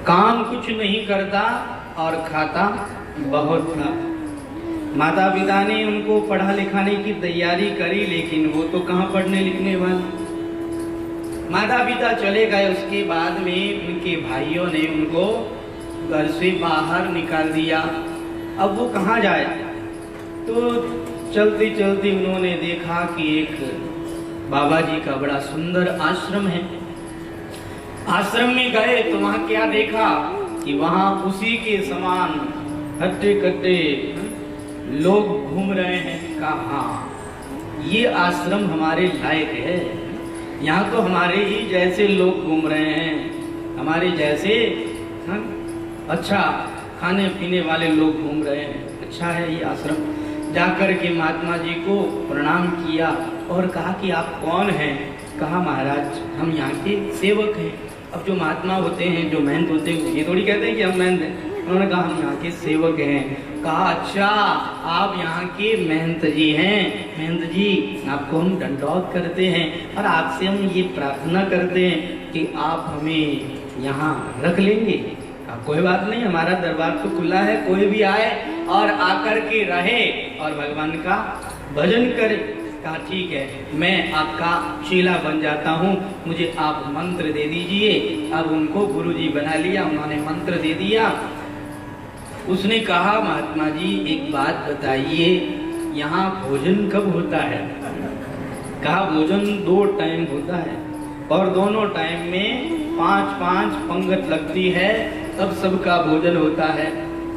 काम कुछ नहीं करता और खाता बहुत था। माता पिता ने उनको पढ़ा लिखाने की तैयारी करी, लेकिन वो तो कहाँ पढ़ने लिखने वाले। माता पिता चले गए, उसके बाद में उनके भाइयों ने उनको घर से बाहर निकाल दिया। अब वो कहाँ जाए? तो चलते चलते उन्होंने देखा कि एक बाबा जी का बड़ा सुंदर आश्रम है। आश्रम में गए तो वहां क्या देखा कि वहां उसी के समान हट्टे कट्टे लोग घूम रहे हैं। कहा ये आश्रम हमारे लायक है, यहाँ तो हमारे ही जैसे लोग घूम रहे हैं, हमारे जैसे अच्छा खाने पीने वाले लोग घूम रहे हैं, अच्छा है ये आश्रम। जाकर के महात्मा जी को प्रणाम किया और कहा कि आप कौन हैं? कहा महाराज हम यहाँ के सेवक हैं। अब जो महात्मा होते हैं, जो महंत होते हैं, ये थोड़ी कहते हैं कि हम महंत हैं। उन्होंने कहा हम यहाँ के सेवक हैं। कहा अच्छा आप यहाँ के महंत जी हैं। महंत जी आपको हम दंडौत करते हैं और आपसे हम ये प्रार्थना करते हैं कि आप हमें यहाँ रख लेंगे। कोई बात नहीं, हमारा दरबार तो खुला है, कोई भी आए और आकर के रहे और भगवान का भजन करे। कहा ठीक है, मैं आपका चेला बन जाता हूँ, मुझे आप मंत्र दे दीजिए। अब उनको गुरुजी बना लिया, उन्होंने मंत्र दे दिया। उसने कहा महात्मा जी एक बात बताइए, यहाँ भोजन कब होता है? कहा भोजन 2 टाइम होता है और दोनों टाइम में 5-5 पंगत लगती है, तब सबका भोजन होता है।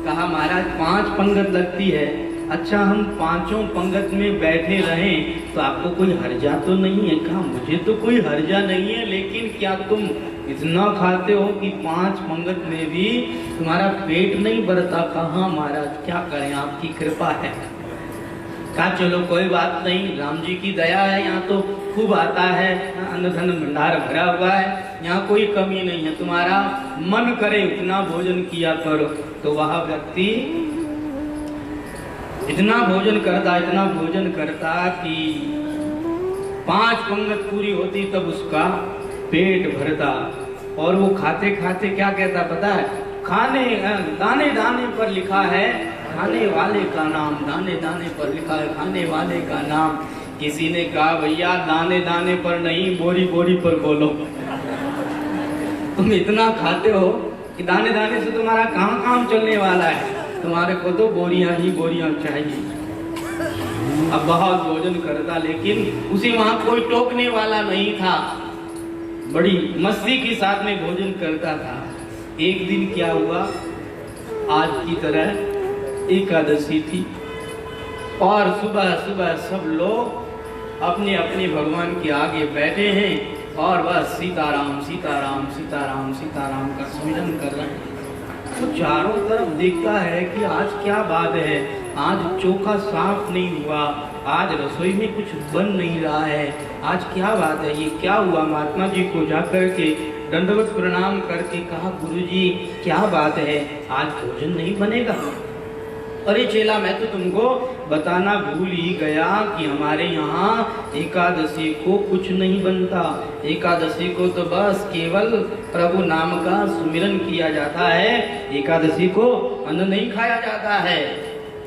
कहा महाराज 5 पंगत लगती है, अच्छा हम 5 पंगत में बैठे रहें तो आपको कोई हर्जा तो नहीं है? कहा मुझे तो कोई हर्जा नहीं है, लेकिन क्या तुम इतना खाते हो कि 5 पंगत में भी तुम्हारा पेट नहीं भरता? कहा महाराज क्या करें, आपकी कृपा है। कहा चलो कोई बात नहीं, राम जी की दया है, यहाँ तो खूब आता है, अन्न धन भंडार भरा हुआ है, यहाँ कोई कमी नहीं है, तुम्हारा मन करे उतना भोजन किया करो। तो वह व्यक्ति इतना भोजन करता कि 5 पंगत पूरी होती तब उसका पेट भरता। और वो खाते खाते क्या कहता पता है? खाने दाने दाने पर लिखा है खाने वाले का नाम, दाने दाने पर लिखा है खाने वाले का नाम। किसी ने कहा भैया दाने दाने पर नहीं, बोरी बोरी पर बोलो। तुम इतना खाते हो कि दाने दाने से तुम्हारा काम चलने वाला है, तुम्हारे को तो बोरियां ही बोरियां चाहिए। अब बहुत भोजन करता, लेकिन उसे वहां कोई टोकने वाला नहीं था, बड़ी मस्ती के साथ में भोजन करता था। एक दिन क्या हुआ, आज की तरह एकादशी थी और सुबह सुबह सब लोग अपने अपने भगवान के आगे बैठे हैं और बस सीताराम सीताराम सीताराम सीताराम का सुमिरन कर रहे हैं। तो चारों तरफ देखता है कि आज क्या बात है, आज चोखा साफ नहीं हुआ, आज रसोई में कुछ बन नहीं रहा है, आज क्या बात है, ये क्या हुआ? महात्मा जी को जाकर के दंडवत प्रणाम करके कहा गुरुजी क्या बात है, आज भोजन नहीं बनेगा? अरे चेला मैं तो तुमको बताना भूल ही गया कि हमारे यहाँ एकादशी को कुछ नहीं बनता। एकादशी को तो बस केवल प्रभु नाम का सुमिरन किया जाता है, एकादशी को अन्न नहीं खाया जाता है।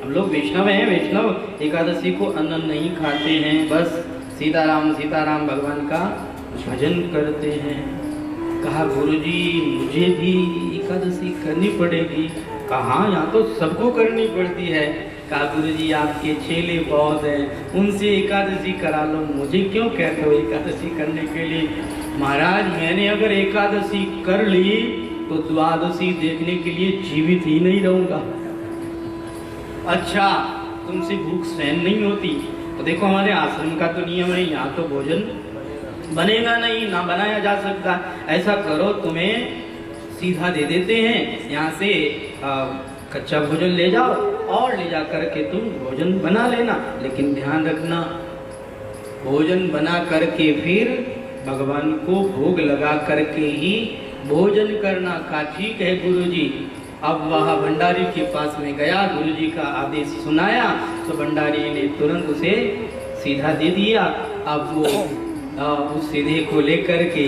हम लोग वैष्णव हैं, वैष्णव एकादशी को अन्न नहीं खाते हैं, बस सीताराम सीताराम भगवान का भजन करते हैं। कहा गुरुजी मुझे भी एकादशी करनी पड़ेगी। कहा यहाँ तो सबको करनी पड़ती है। कहा गुरुजी आपके चेले बहुत हैं, उनसे एकादशी करा लो, मुझे क्यों कहते हो एकादशी करने के लिए? महाराज मैंने अगर एकादशी कर ली तो द्वादशी देखने के लिए जीवित ही नहीं रहूंगा। अच्छा तुमसे भूख सहन नहीं होती तो देखो हमारे आश्रम का तो नियम है, यहाँ तो भोजन बनेगा नहीं, ना बनाया जा सकता। ऐसा करो तुम्हें सीधा दे देते हैं, यहाँ से कच्चा भोजन ले जाओ और ले जा करके तुम भोजन बना लेना, लेकिन ध्यान रखना भोजन बना करके फिर भगवान को भोग लगा करके ही भोजन करना। का ठीक है गुरुजी। अब वह भंडारी के पास में गया, गुरुजी का आदेश सुनाया तो भंडारी ने तुरंत उसे सीधा दे दिया। अब वो उस सीधे को लेकर के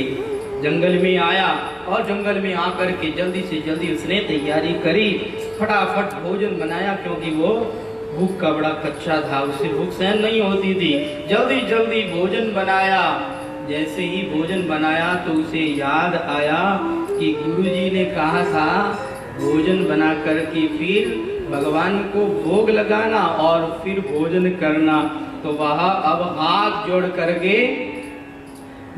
जंगल में आया और जंगल में आकर के जल्दी से जल्दी उसने तैयारी करी, फटाफट भोजन बनाया, क्योंकि वो भूख का बड़ा कच्चा था, उसे भूख सहन नहीं होती थी। जल्दी जल्दी भोजन बनाया। जैसे ही भोजन बनाया तो उसे याद आया कि गुरुजी ने कहा था भोजन बना करके फिर भगवान को भोग लगाना और फिर भोजन करना। तो वह अब हाथ जोड़ करके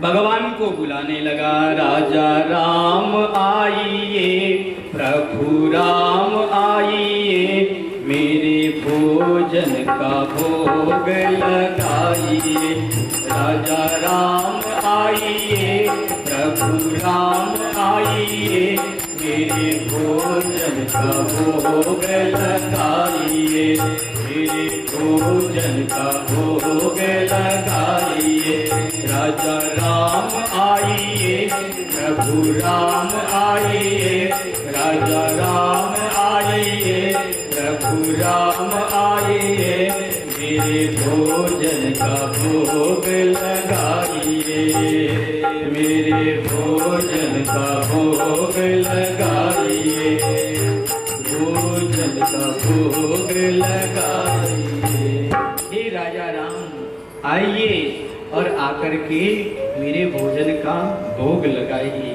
भगवान को बुलाने लगा। राजा राम आइए, प्रभु राम आइए, मेरे भोजन का भोग लगाइए। राजा राम आइए, प्रभु राम आइए, मेरे भोजन का भोग लगाइए। मेरे भोजन का भोग लगाइए। राजा राम आइए, प्रभु राम आइए, राजा राम आइए, प्रभु राम आइए, मेरे भोजन का भोग लगाइए। मेरे भोजन का भोग लगाइए। भोजन का भोग लगाइए। हे राजा राम आइए और आकर के मेरे भोजन का भोग लगाइए।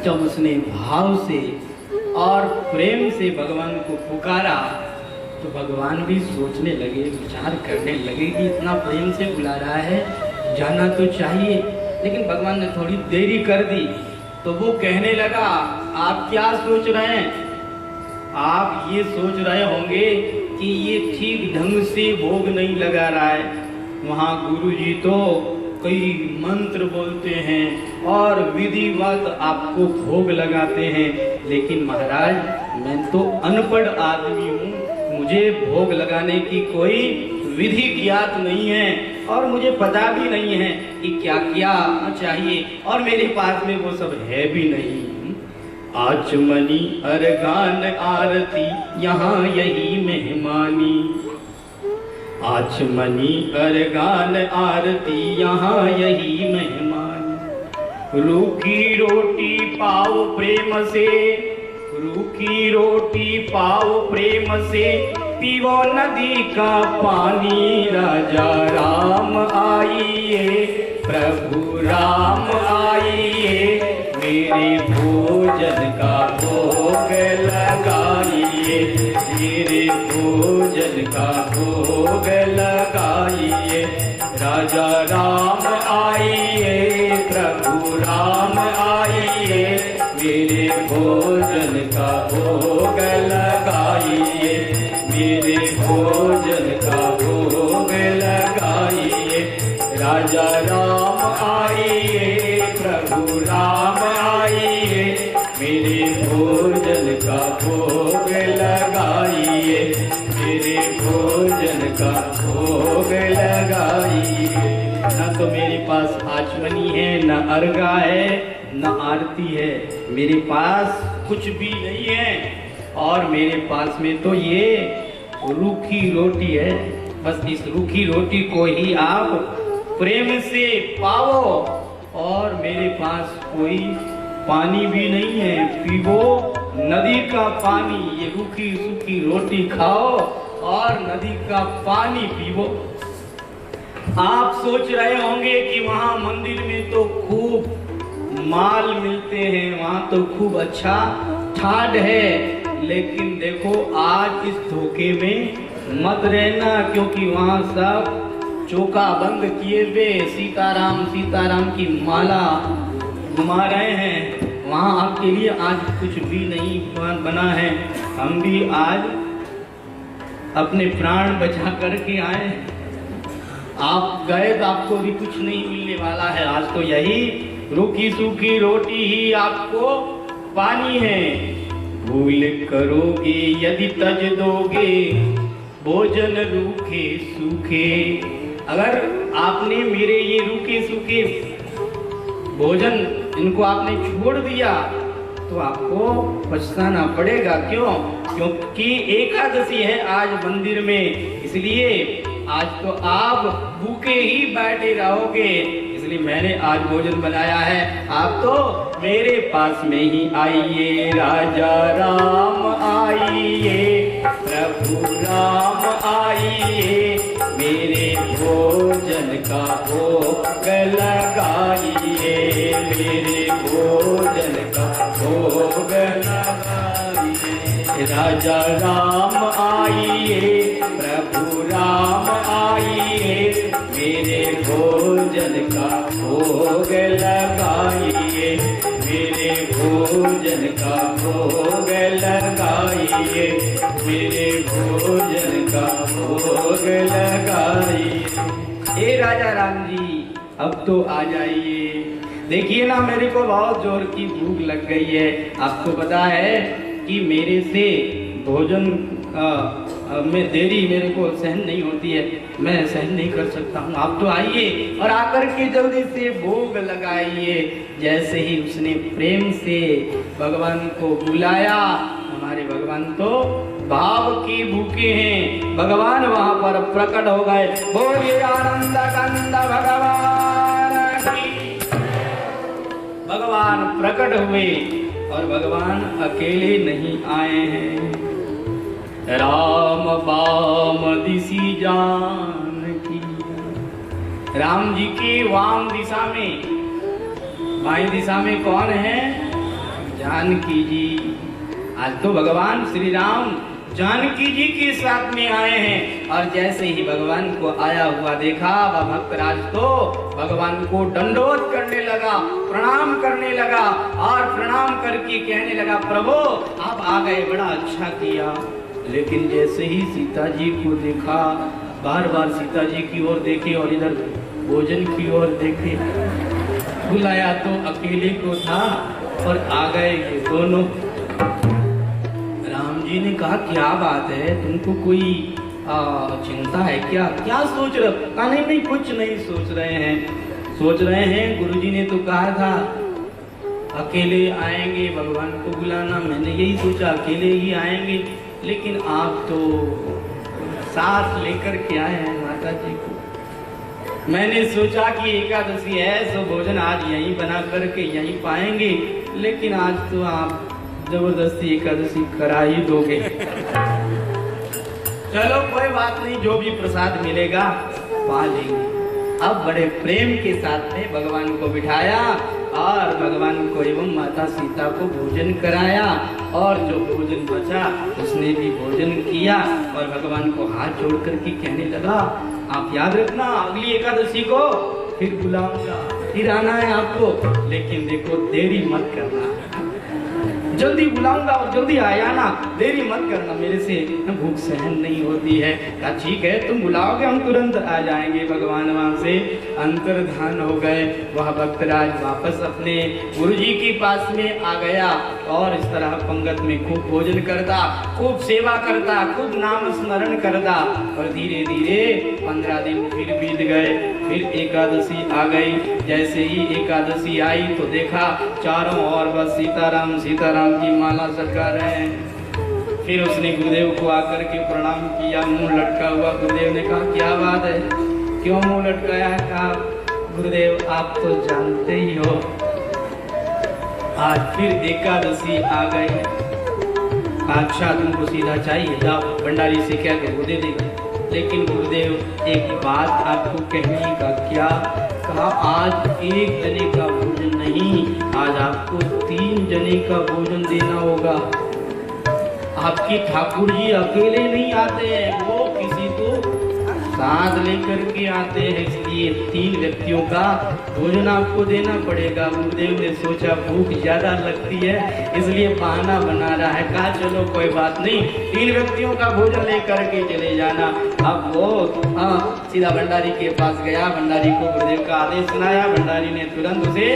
जब उसने भाव से और प्रेम से भगवान को पुकारा तो भगवान भी सोचने लगे, विचार करने लगे कि इतना प्रेम से बुला रहा है, जाना तो चाहिए। लेकिन भगवान ने थोड़ी देरी कर दी तो वो कहने लगा, आप क्या सोच रहे हैं? आप ये सोच रहे होंगे कि ये ठीक ढंग से भोग नहीं लगा रहा है। वहाँ गुरुजी तो कई मंत्र बोलते हैं और विधिवत आपको भोग लगाते हैं, लेकिन महाराज मैं तो अनपढ़ आदमी हूँ, मुझे भोग लगाने की कोई विधि ज्ञात नहीं है और मुझे पता भी नहीं है कि क्या क्या चाहिए, और मेरे पास में वो सब है भी नहीं। आचमनी अर्गान आरती यहाँ यही मेहमानी। आचमनी अर्गान आरती यहाँ यही मेहमानी। रूखी रोटी पाओ प्रेम से, रूखी रोटी पाओ प्रेम से, पीवो नदी का पानी। राजा राम आइए, प्रभु राम आइए, मेरे भोजन का भोग लगाइए। मेरे भोजन का भोग लगाइए। राजा राम आइए, प्रभु राम आइए, मेरे भोजन का भोग लगाइए। मेरे भोजन का भोग लगाइए। राजा राम आइए, प्रभु राम आइए, मेरे भोजन का भोग लगाइए। मेरे भोजन का भोग लगाइए। न तो मेरे पास आचमनी है, न अर्घा है, न आरती है, मेरे पास कुछ भी नहीं है, और मेरे पास में तो ये रूखी रोटी है। बस इस रूखी रोटी को ही आप प्रेम से पाओ, और मेरे पास कोई पानी भी नहीं है, पीवो नदी का पानी। ये रूखी सूखी रोटी खाओ और नदी का पानी पीवो। आप सोच रहे होंगे कि वहाँ मंदिर में तो खूब माल मिलते हैं, वहाँ तो खूब अच्छा ठाट है, लेकिन देखो आज इस धोखे में मत रहना, क्योंकि वहाँ सब चौका बंद किए हुए सीताराम सीताराम की माला घुमा रहे हैं। वहाँ आपके लिए आज कुछ भी नहीं बना है। हम भी आज अपने प्राण बचा करके आए, आप गए तो आपको भी कुछ नहीं मिलने वाला है। आज तो यही रूखी सूखी रोटी ही आपको पानी है। भूल करोगे यदि तज दोगे भोजन रूखे सूखे। अगर आपने मेरे ये रूखे सूखे भोजन इनको आपने छोड़ दिया तो आपको पछताना पड़ेगा। क्यों? क्योंकि एकादशी है आज मंदिर में, इसलिए आज तो आप भूखे ही बैठे रहोगे। इसलिए मैंने आज भोजन बनाया है। आप तो मेरे पास में ही आइए। राजा राम आइए, प्रभु राम आइए, मेरे भोजन का भोग लगाइए, मेरे भोजन का भोग लगाइए। राजा राम आइए, प्रभु राम आइए, मेरे भोजन का भोग लगाइए, मेरे भोजन का भोग लगाइए, मेरे भोजन का भोग लगाइए। हे राजा राम जी, अब तो आ जाइए। देखिए ना, मेरे को बहुत जोर की भूख लग गई है। आपको पता है कि मेरे से भोजन में देरी मेरे को सहन नहीं होती है, मैं सहन नहीं कर सकता हूँ। आप तो आइए और आकर के जल्दी से भोग लगाइए। जैसे ही उसने प्रेम से भगवान को बुलाया, हमारे भगवान तो भाव की भूखे हैं, भगवान वहां पर प्रकट हो गए। बोलिए आनंद कंद भगवान की। भगवान प्रकट हुए और भगवान अकेले नहीं आए हैं। राम बाम दिशि जानकी, राम जी के वाम दिशा में, बाएं दिशा में कौन है? जानकी जी। आज तो भगवान श्री राम जानकी जी के साथ में आए हैं। और जैसे ही भगवान को आया हुआ देखा, वह भक्तराज तो भगवान को दंडोत करने लगा, प्रणाम करने लगा और प्रणाम करके कहने लगा, प्रभु आप आ गए, बड़ा अच्छा किया। लेकिन जैसे ही सीता जी को देखा, बार बार सीता जी की ओर देखे और इधर भोजन की ओर देखे। बुलाया तो अकेले को था और आ गए ये दोनों। राम जी ने कहा, क्या बात है, तुमको कोई चिंता है क्या? क्या सोच रहे हो? कहा नहीं नहीं, कुछ नहीं सोच रहे हैं। सोच रहे हैं, गुरुजी ने तो कहा था अकेले आएंगे भगवान को बुलाना। मैंने यही सोचा अकेले ही आएंगे, लेकिन आप तो साथ लेकर के आए हैं माता जी को। मैंने सोचा कि एकादशी है तो भोजन आज यहीं बना करके यहीं पाएंगे, लेकिन आज तो आप जबरदस्ती एकादशी करा ही दोगे। चलो कोई बात नहीं, जो भी प्रसाद मिलेगा पा लेंगे। अब बड़े प्रेम के साथ में भगवान को बिठाया और भगवान को एवं माता सीता को भोजन कराया। और जो भोजन बचा उसने भी भोजन किया और भगवान को हाथ जोड़ करके कहने लगा, आप याद रखना अगली एकादशी को फिर बुलाऊंगा, फिर आना है आपको, लेकिन देखो देरी मत करना, जल्दी बुलाऊंगा और जल्दी आया ना, देरी मत करना, मेरे से भूख सहन नहीं होती है। कहा ठीक है, तुम बुलाओगे हम तुरंत आ जाएंगे। भगवान वहां से अंतर्धान हो गए। वह भक्तराज वापस अपने गुरुजी के पास में आ गया और इस तरह पंगत में खूब भोजन करता, खूब सेवा करता, खूब नाम स्मरण करता। और धीरे धीरे 15 दिन फिर बीत गए, फिर एकादशी आ गई। जैसे ही एकादशी आई तो देखा चारों ओर बस सीताराम सीताराम की माला सरका रहे हैं। फिर उसने गुरुदेव को आकर के प्रणाम किया, मुंह लटका हुआ। गुरुदेव ने कहा क्या बात है, क्यों मुंह लटकाया? कहा गुरुदेव आप तो जानते ही हो आज फिर एकादशी आ गई। अच्छा तुमको सीधा चाहिए, जाओ भंडारी से क्या कर वो दे देगा। लेकिन गुरुदेव एक बात आपको कहने का, क्या? कहा आज एक जने का भोजन नहीं, आज आपको 3 जने का भोजन देना होगा। आपके ठाकुर जी अकेले नहीं आते हैं, वो किसी को साथ लेकर के आते हैं, इसलिए 3 व्यक्तियों का भोजन आपको देना पड़ेगा। गुरुदेव ने सोचा भूख ज्यादा लगती है इसलिए बहाना बना रहा है। कहा चलो कोई बात नहीं, 3 व्यक्तियों का भोजन लेकर के चले जाना। अब वो सीधा भंडारी के पास गया, भंडारी को गुरुदेव का आदेश सुनाया। भंडारी ने तुरंत उसे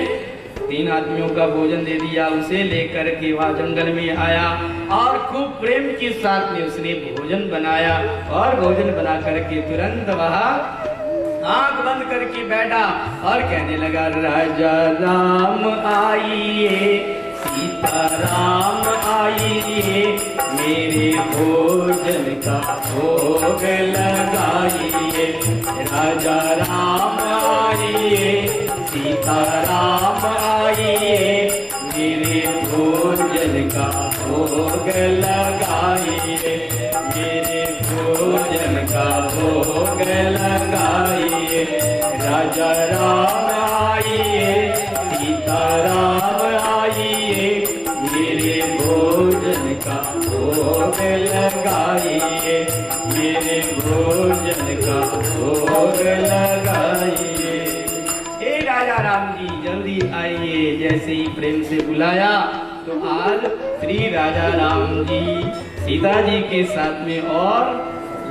3 आदमियों का भोजन दे दिया। उसे लेकर के वह जंगल में आया और खूब प्रेम के साथ में उसने भोजन बनाया और भोजन बना करके तुरंत वह आंख बंद करके बैठा और कहने लगा, राजा राम आइए, सीता राम आइए, मेरे भोजन का भोग लगाइए। राजा राम आइए, सीताराम आइए, मेरे भोजन का भोग लगाइए, मेरे भोजन का भोग लगाइए। राजा राम आइए, सीताराम आइए, मेरे भोजन का भोग लगाइए, मेरे भोजन का भोग लगाइए। हे राजा राम जी जल्दी आइए। जैसे ही प्रेम से बुलाया तो आज श्री राजा राम जी सीता जी के साथ में और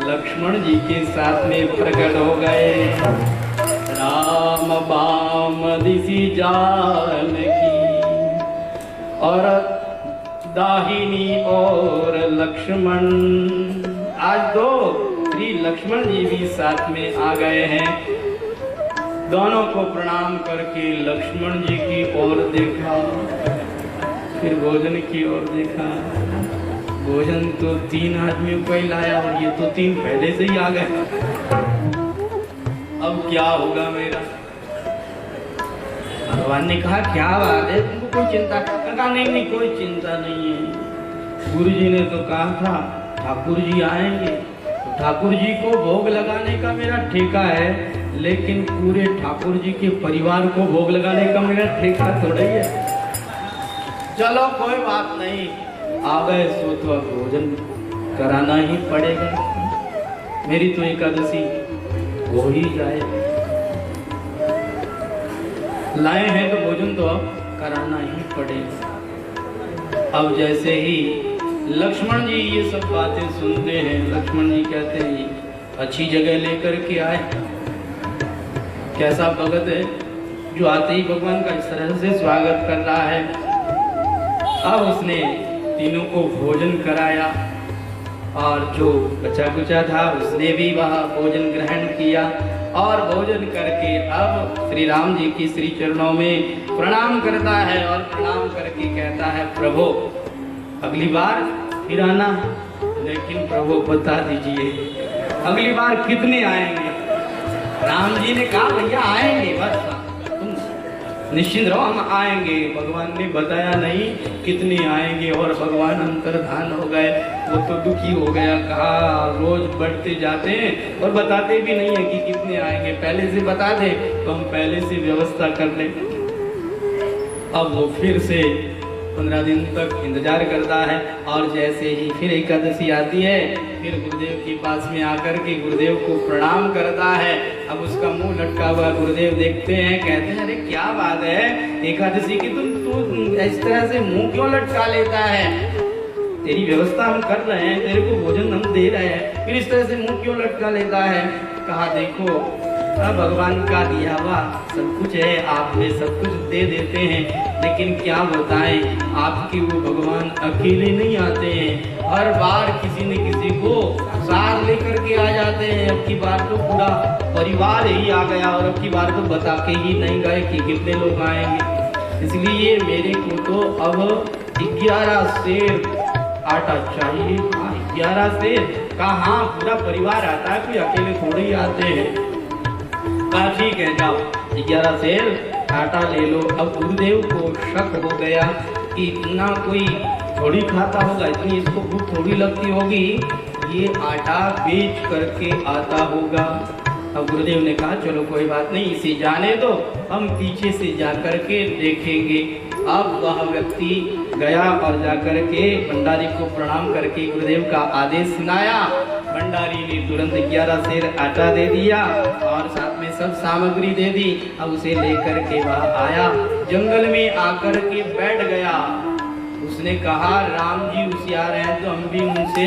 लक्ष्मण जी के साथ में प्रकट हो गए। राम बाम दिशि जानकी और दाहिनी और लक्ष्मण। आज दो श्री लक्ष्मण जी भी साथ में आ गए हैं। दोनों को प्रणाम करके लक्ष्मण जी की ओर देखा, फिर भोजन की ओर देखा। भोजन तो 3 आदमियों को ही लाया और ये तो 3 पहले से ही आ गए। अब क्या होगा मेरा? भगवान ने कहा क्या बात है, तुमको कोई चिंता? कहा नहीं नहीं कोई चिंता नहीं है। गुरु जी ने तो कहा था ठाकुर जी आएंगे, तो ठाकुर जी को भोग लगाने का मेरा ठेका है, लेकिन पूरे ठाकुर जी के परिवार को भोग लगाने का मेरा ठेका थोड़ा ही है। चलो कोई बात नहीं, आ गए सो तो अब भोजन कराना ही पड़ेगा। मेरी तो एकादशी हो ही जाए, लाए हैं तो भोजन तो अब कराना ही पड़ेगा। अब जैसे ही लक्ष्मण जी ये सब बातें सुनते हैं, लक्ष्मण जी कहते हैं अच्छी जगह लेकर के आए। कैसा भगत है जो आते ही भगवान का इस तरह से स्वागत कर रहा है। अब उसने तीनों को भोजन कराया और जो बचा कुचा था उसने भी वह भोजन ग्रहण किया और भोजन करके अब श्री राम जी की श्री चरणों में प्रणाम करता है और प्रणाम करके कहता है प्रभु अगली बार फिर आना, लेकिन प्रभु बता दीजिए अगली बार कितने आएंगे? राम जी ने कहा भैया आएंगे, बस तुम निश्चिंत रहो हम आएंगे। भगवान ने बताया नहीं कितने आएंगे और भगवान अंतर्धान हो गए। वो तो दुखी हो गया, कहा रोज बढ़ते जाते हैं और बताते भी नहीं है कि कितने आएंगे, पहले से बता दे तो हम पहले से व्यवस्था कर लें। अब वो फिर से 15 दिन तक इंतजार करता है और जैसे ही फिर एकादशी आती है फिर गुरुदेव के पास में आकर के गुरुदेव को प्रणाम करता है। अब उसका मुंह लटका हुआ गुरुदेव देखते हैं, कहते हैं अरे क्या बात है एकादशी की तू इस तरह से मुंह क्यों लटका लेता है? तेरी व्यवस्था हम कर रहे हैं, तेरे को भोजन हम दे रहे हैं, फिर इस तरह से मुंह क्यों लटका लेता है? कहा देखो भगवान का दिया हुआ सब कुछ है, आप में सब कुछ दे देते हैं, लेकिन क्या बताएं आपके वो भगवान अकेले नहीं आते हैं, हर बार किसी न किसी को साथ लेकर के आ जाते हैं। अब की बार तो पूरा परिवार ही आ गया और अब की बार तो बता के ही नहीं गए कि कितने लोग आएंगे। इसलिए मेरे को तो अब 11 सेर आटा चाहिए। 11 सेर कहाँ पूरा परिवार आता है, कोई अकेले थोड़े ही आते हैं। कहा ठीक है जाओ 11 सेर आटा ले लो। अब गुरुदेव को शक हो गया कि इतना कोई थोड़ी खाता होगा, इतनी इसको भूख थोड़ी लगती होगी, ये आटा बेच करके आता होगा। अब गुरुदेव ने कहा चलो कोई बात नहीं, इसे जाने दो, हम पीछे से जाकर के देखेंगे। अब वह व्यक्ति गया और जाकर के भंडारी को प्रणाम करके गुरुदेव का आदेश सुनाया। भंडारी ने तुरंत 11 सेर आटा दे दिया और साथ में सब सामग्री दे दी। अब उसे लेकर के वह आया, जंगल में आकर के बैठ गया। उसने कहा राम जी होशियार हैं तो हम भी उनसे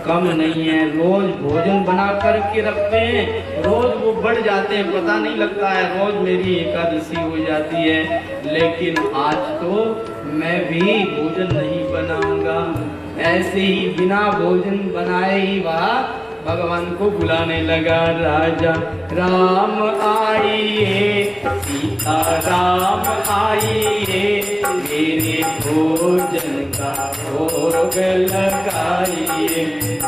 कम नहीं है, रोज भोजन बना करके रखते हैं, रोज वो बढ़ जाते हैं, पता नहीं लगता है, रोज मेरी एकादशी हो जाती है, लेकिन आज तो मैं भी भोजन नहीं बनाऊंगा। ऐसे ही बिना भोजन बनाए ही वह भगवान को बुलाने लगा। राजा राम आइए, सीता राम आइए, मेरे भोजन का भोग लगाइए।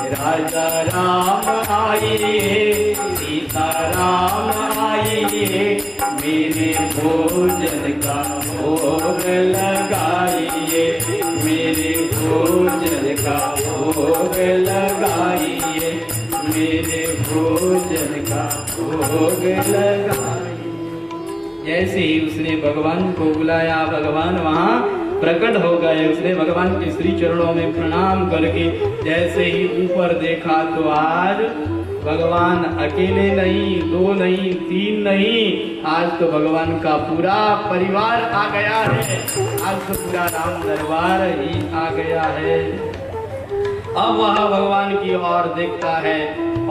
राजा राम आइए, सीता राम आइए, मेरे भोजन का भोग लगाइए, मेरे भोजन का भोग लगाइए, मेरे भोजन का भोग लगाइए। जैसे ही उसने भगवान को बुलाया, भगवान वहां प्रकट हो गए। उसने भगवान के श्री चरणों में प्रणाम करके जैसे ही ऊपर देखा तो आज भगवान अकेले नहीं, 2 नहीं, 3 नहीं, आज तो भगवान का पूरा परिवार आ गया है। आज तो पूरा राम दरबार ही आ गया है। अब वह भगवान की ओर देखता है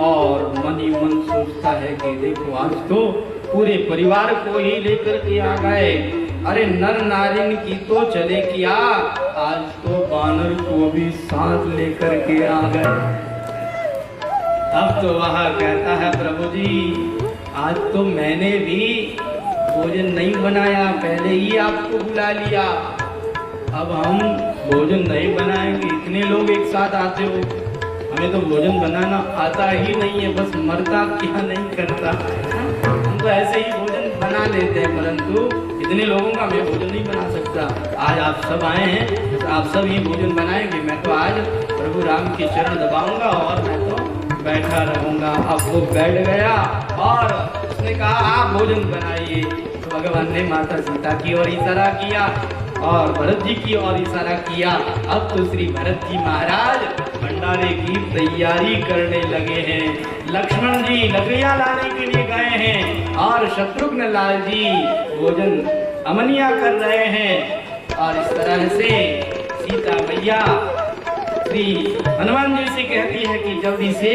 और मन ही मन सोचता है कि देखो आज तो पूरे परिवार को ही लेकर के आ गए। अरे नर नारिन की तो चले किया, आज तो बानर को भी साथ लेकर के आ गए। अब तो वह कहता है प्रभु जी आज तो मैंने भी भोजन नहीं बनाया, पहले ही आपको बुला लिया। अब हम भोजन नहीं बनाएंगे, इतने लोग एक साथ आते हो, हमें तो भोजन बनाना आता ही नहीं है, बस मरता क्या नहीं करता। हम तो ऐसे ही भोजन बना लेते हैं, परंतु इतने लोगों का मैं भोजन नहीं बना सकता। आज आप सब आए हैं तो आप सब ही भोजन बनाएंगे। मैं तो आज प्रभु राम के चरण दबाऊंगा और मैं तो बैठा रहूंगा। अब वो बैठ गया और उसने कहा आप भोजन बनाइए। तो भगवान ने माता सीता की ओर इशारा किया और भरत जी की ओर इशारा किया। अब तो श्री भरत जी महाराज भंडारे की तैयारी करने लगे हैं। लक्ष्मण जी लकड़ियां लाने के लिए गए हैं और शत्रुघ्न लाल जी भोजन अमनिया कर रहे हैं। और इस तरह से सीता मैया श्री हनुमान जी से कहती है कि जल्दी से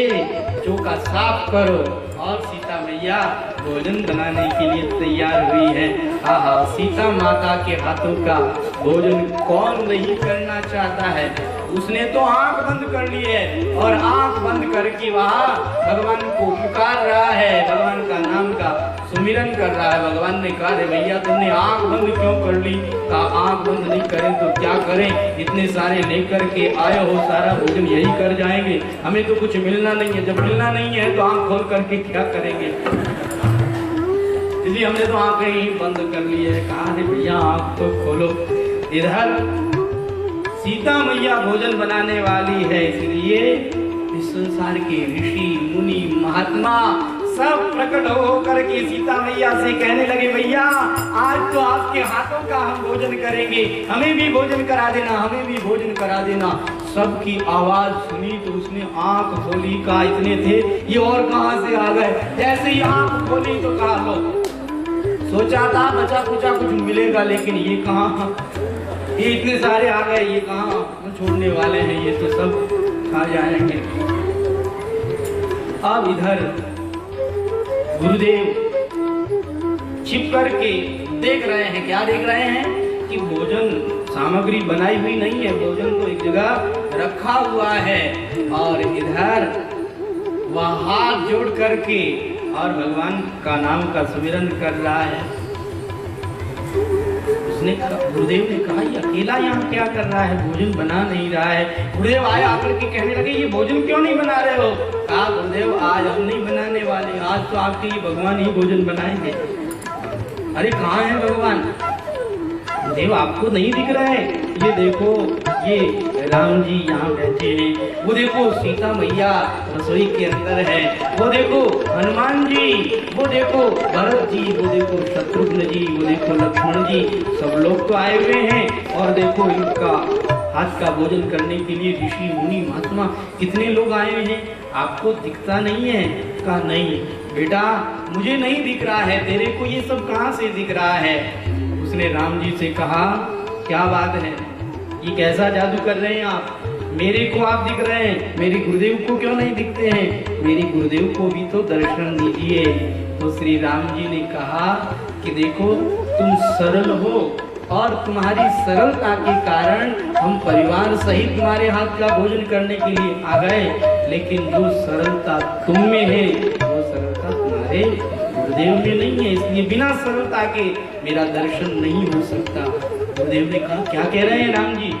चौका साफ करो और सीता मैया भोजन बनाने के लिए तैयार हुई है। आहा, सीता माता के हाथों का भोजन कौन नहीं करना चाहता है। उसने तो आंख बंद कर ली है और आंख बंद करके वहाँ भगवान को पुकार रहा है, भगवान का नाम का सुमिरन कर रहा है। भगवान ने कहा रे भैया तुमने आंख बंद क्यों कर ली? कहा आंख बंद नहीं करें तो क्या करें, इतने सारे लेकर के आए हो, सारा भोजन यही कर जाएंगे, हमें तो कुछ मिलना नहीं है। जब मिलना नहीं है तो आंख खोल करके क्या करेंगे? इसलिए हमने तो आंखें ही बंद कर ली है। कहा रे भैया आंख तो खोलो। इधर सीता मैया भोजन बनाने वाली है, इसलिए इस संसार के ऋषि मुनि महात्मा सब प्रकट हो करके सीता मैया से कहने लगे भैया आज तो आपके हाथों का हम भोजन करेंगे, हमें भी भोजन करा देना, हमें भी भोजन करा देना। सबकी आवाज सुनी तो उसने आंख खोली, कहा इतने थे ये और कहां से आ गए। जैसे ही आंख खोली तो कहा लो, सोचा था बचा कुचा कुछ मिलेगा, लेकिन ये कहाँ, ये इतने सारे आ गए, ये कहाँ छोड़ने वाले हैं, ये तो सब खा जाएंगे। अब इधर गुरुदेव छिप करके देख रहे हैं। क्या देख रहे हैं? कि भोजन सामग्री बनाई हुई नहीं है, भोजन तो एक जगह रखा हुआ है। और इधर वह हाथ जोड़ करके और भगवान का नाम का सुमिरन कर रहा है। उसने गुरुदेव ने कहा ये अकेला यहाँ क्या कर रहा है, भोजन बना नहीं रहा है। गुरुदेव आए आकर के कहने लगे ये भोजन क्यों नहीं बना रहे हो? कहा गुरुदेव आज हम नहीं बनाने वाले, आज तो आपके ये भगवान ही भोजन बनाएंगे। अरे कहाँ है भगवान? गुरुदेव आपको नहीं दिख रहा है? ये देखो ये राम जी यहाँ बैठे हैं, वो देखो सीता मैया रसोई के अंदर है, वो देखो हनुमान जी, वो देखो भरत जी, वो देखो शत्रुघ्न जी, वो देखो लक्ष्मण जी, सब लोग तो आए हुए हैं। और देखो इनका हाथ का भोजन करने के लिए ऋषि मुनि महात्मा कितने लोग आए हैं, आपको दिखता नहीं है? कहा नहीं बेटा मुझे नहीं दिख रहा है, तेरे को ये सब कहाँ से दिख रहा है? उसने राम जी से कहा क्या बात है, ये कैसा जादू कर रहे हैं आप? मेरे को आप दिख रहे हैं, मेरे गुरुदेव को क्यों नहीं दिखते हैं? मेरे गुरुदेव को भी तो दर्शन दीजिए। तो श्री राम जी ने कहा कि देखो तुम सरल हो और तुम्हारी सरलता के कारण हम परिवार सहित तुम्हारे हाथ का भोजन करने के लिए आ गए, लेकिन जो सरलता तुम में है वो सरलता तुम्हारे गुरुदेव में नहीं है, इसलिए बिना सरलता के मेरा दर्शन नहीं हो सकता। गुरुदेव ने कहा क्या कह रहे हैं राम जी?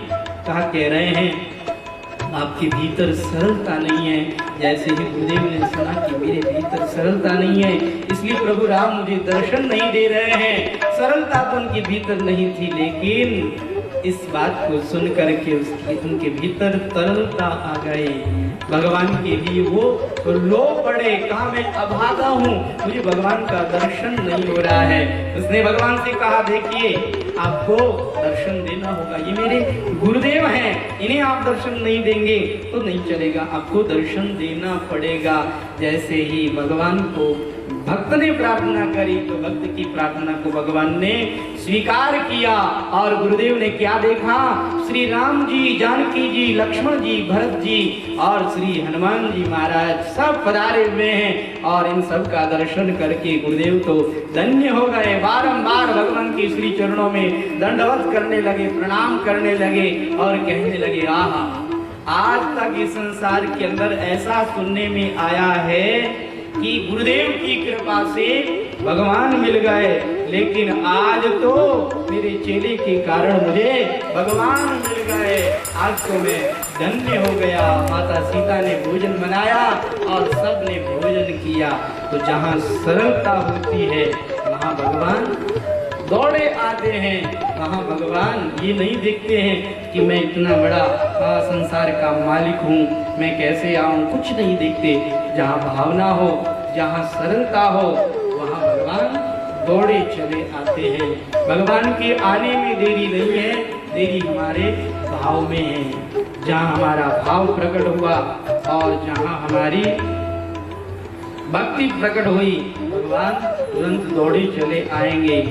कहा कह रहे हैं आपके भीतर सरलता नहीं है। जैसे ही गुरुदेव ने सुना कि मेरे भीतर सरलता नहीं है, इसलिए प्रभु राम मुझे दर्शन नहीं दे रहे हैं। सरलता तो उनके भीतर नहीं थी, लेकिन इस बात को सुन करके उनके भीतर तरलता आ गई। भगवान के लिए वो लो पड़े, कहा मैं अभागा हूँ, मुझे भगवान का दर्शन नहीं हो रहा है। उसने भगवान से कहा, देखिए आपको दर्शन देना होगा, ये मेरे गुरुदेव हैं, इन्हें आप दर्शन नहीं देंगे तो नहीं चलेगा, आपको दर्शन देना पड़ेगा। जैसे ही भगवान को भक्त ने प्रार्थना करी तो भक्त की प्रार्थना को भगवान ने स्वीकार किया। और गुरुदेव ने क्या देखा, श्री राम जी, जानकी जी, लक्ष्मण जी, भरत जी और श्री हनुमान जी महाराज सब पधारे हुए हैं। और इन सब का दर्शन करके गुरुदेव तो धन्य हो गए। बारंबार भगवान के श्री चरणों में दंडवत करने लगे, प्रणाम करने लगे और कहने लगे, आहा, आज तक इस संसार के अंदर ऐसा सुनने में आया है कि गुरुदेव की कृपा से भगवान मिल गए, लेकिन आज तो मेरे चेले के कारण मुझे भगवान मिल गए। आज तो मैं धन्य हो गया। माता सीता ने भोजन बनाया और सब ने भोजन किया। तो जहाँ सरलता होती है वहाँ भगवान दौड़े आते हैं। वहाँ भगवान ये नहीं देखते हैं कि मैं इतना बड़ा संसार का मालिक हूँ, मैं कैसे आऊँ, कुछ नहीं देखते। जहाँ भावना हो, जहाँ सरलता हो, वहाँ भगवान दौड़े चले आते हैं। भगवान के आने में देरी नहीं है, देरी हमारे भाव में है। जहाँ हमारा भाव प्रकट हुआ और जहाँ हमारी भक्ति प्रकट हुई, भगवान तुरंत दौड़े चले आएंगे।